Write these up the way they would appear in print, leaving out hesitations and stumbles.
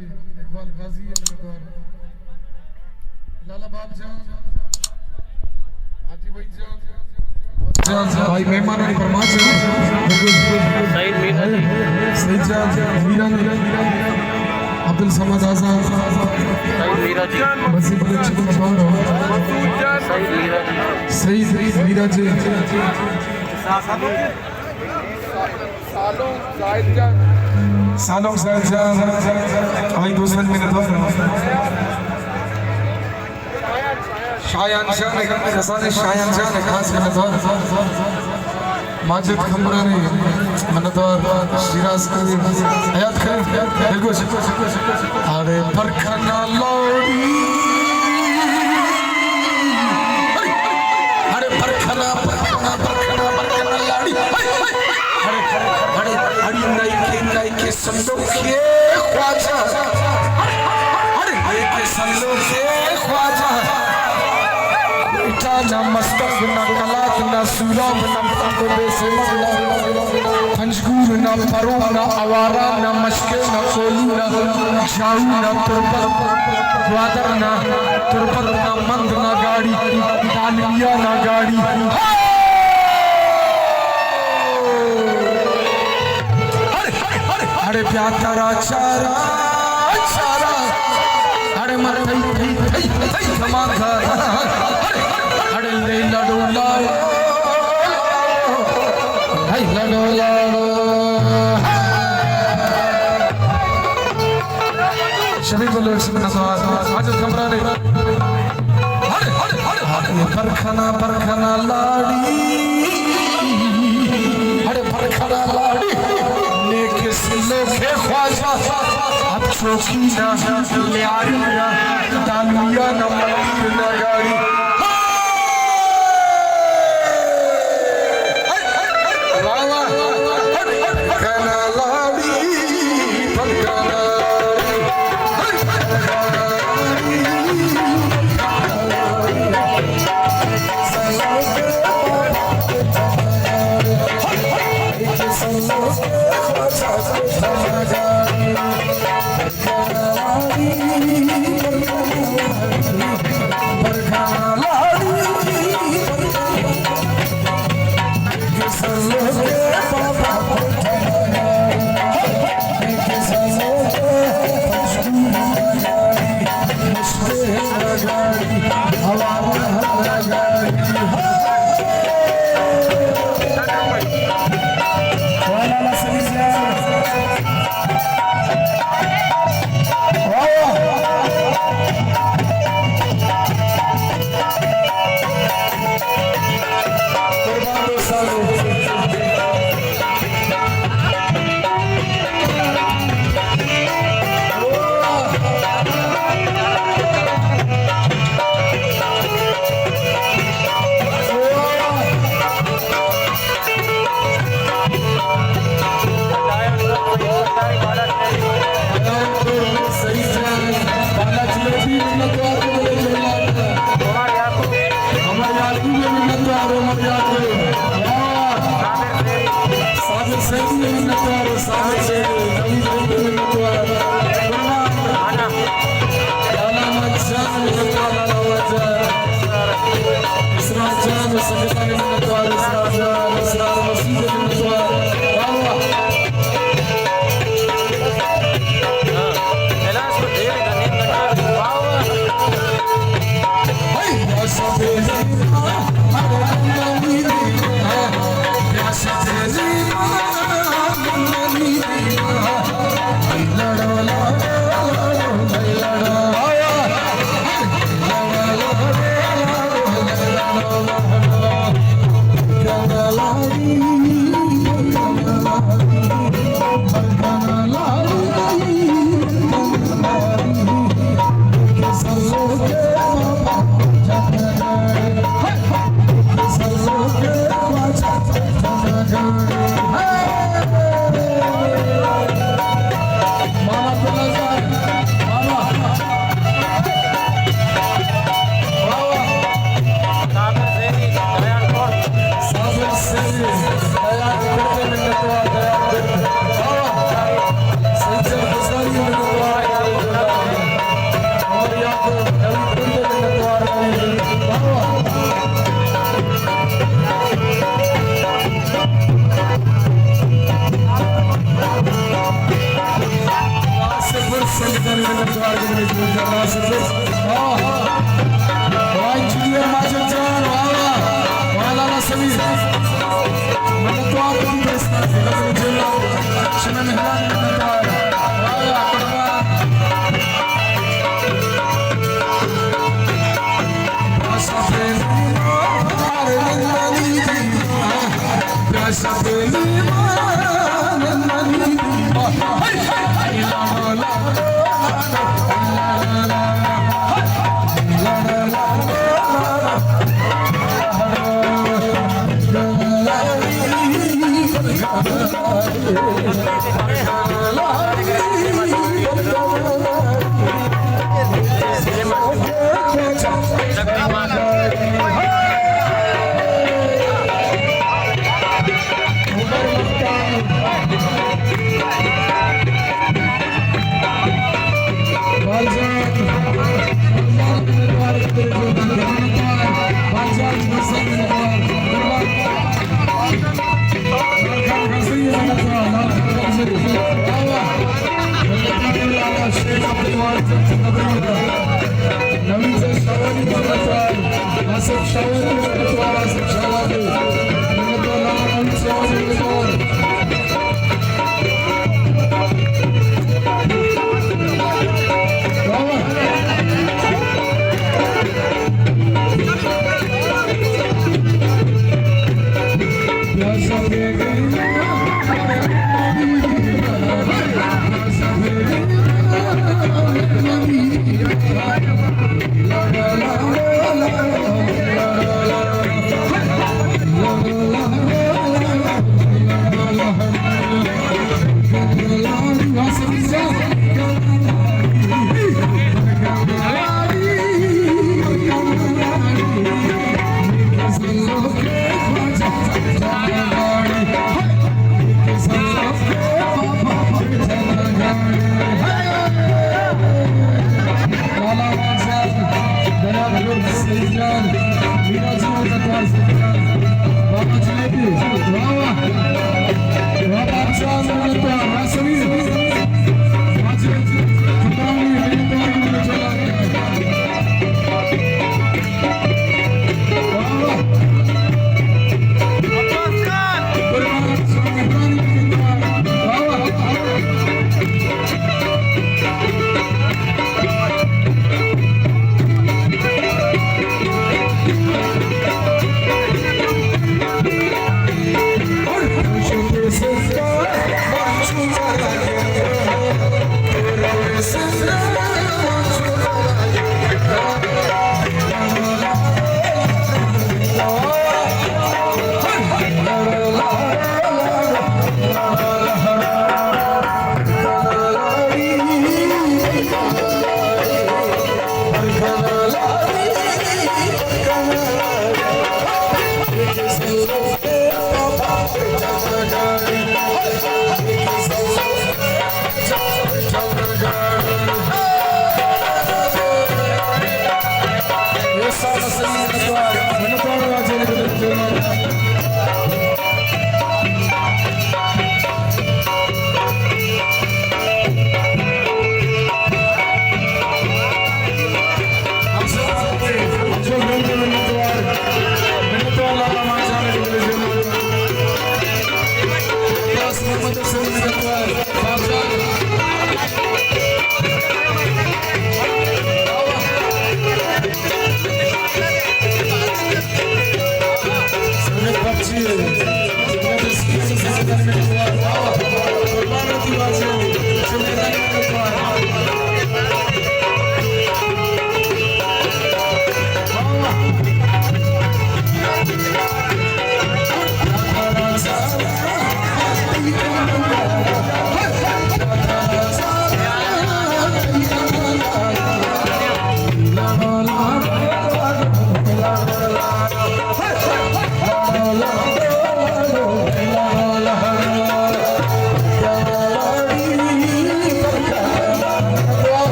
इकबाल गाजी लाला बाप जान हाजी भाई जान भाई मेहमान ने फरमाया सईद मीरा जी सईद जान मीरा अब्दुल समद आजाद सईद मीरा जी बसी बच्चे को छोड़ सईद मीरा जी सईद मीरा जी सालों साइद जान भाई दूसरे में नजर शायान शान रसाने शायान शान खास में नजर माजिद खमरानी मनदर शिराज की हयात खैर बिल्कुल अरे परखना लोड़ी अरे परखना लाड़ी अरे नई के संदों के ख्वाजा अरे नई के संदों के ख्वाजा ना मस्तक ना कलात ना सूरब ना तकबे से पंजगूर ना परो ना आवारा ना मशके ना कोलू ना शाहू ना तुरपत ग्वादर ना तुरपत ना मंद ना गाड़ी डालिया ना गाड़ी अरे प्यारा चारा चारा अरे मर थई धमाका अरे ले लड़ो लाओ हाय लड़ो लाओ सभी बोलो इसमें नवाज आज कमरा ने परखना लाड़ी अरे परखना लाड़ी लेके सिलो के ख्वाजा अब चौकी ना लियारी ना डालिया ना मंदिर ना गाड़ी नमस्कार करने के लिए जरा से भाई इंजीनियर माजिद जान वाला समीर मतलब तो आप भी बेचना है लेकिन जिला शना मेहमान बनता है वाला कुर्बान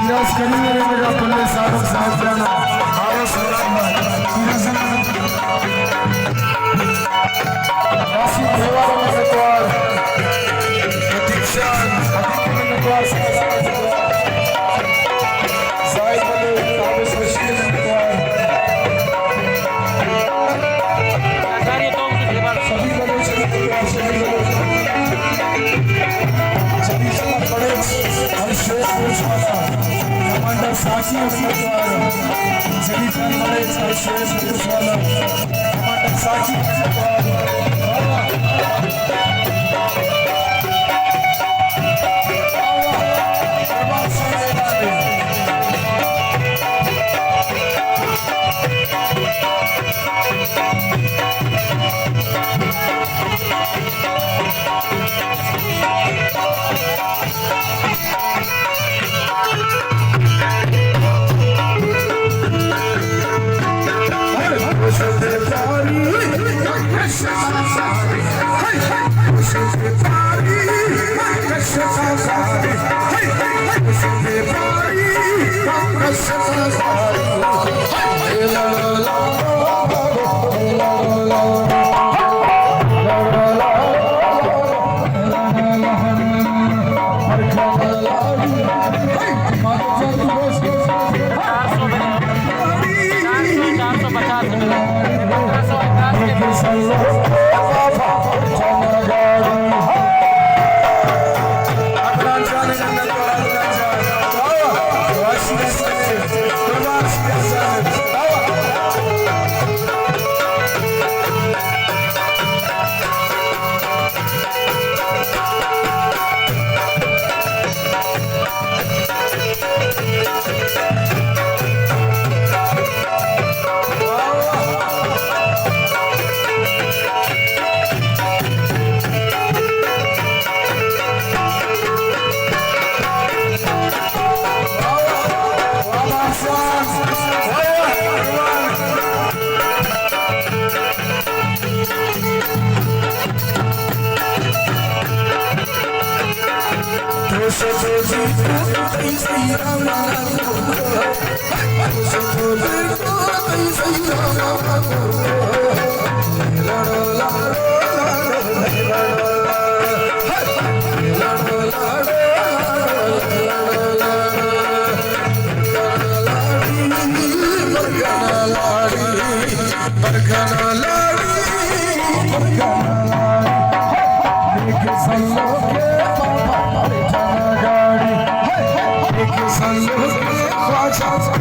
निराश करिए मेरा पल्ले साहब साहब जाना आओ राशि देवार में नटवार प्रतीक्षा अधिक में नटवार साहिब बोले ताबे सृष्टि में नटवार आचार्य तो उनकी दीवार सभी बोले सभी सब बड़े हर्षेश पुरुषवाला कमांडर साची नटवार सभी बड़े हर्षेश पुरुषवाला कमांडर साची नटवार Sanlo ke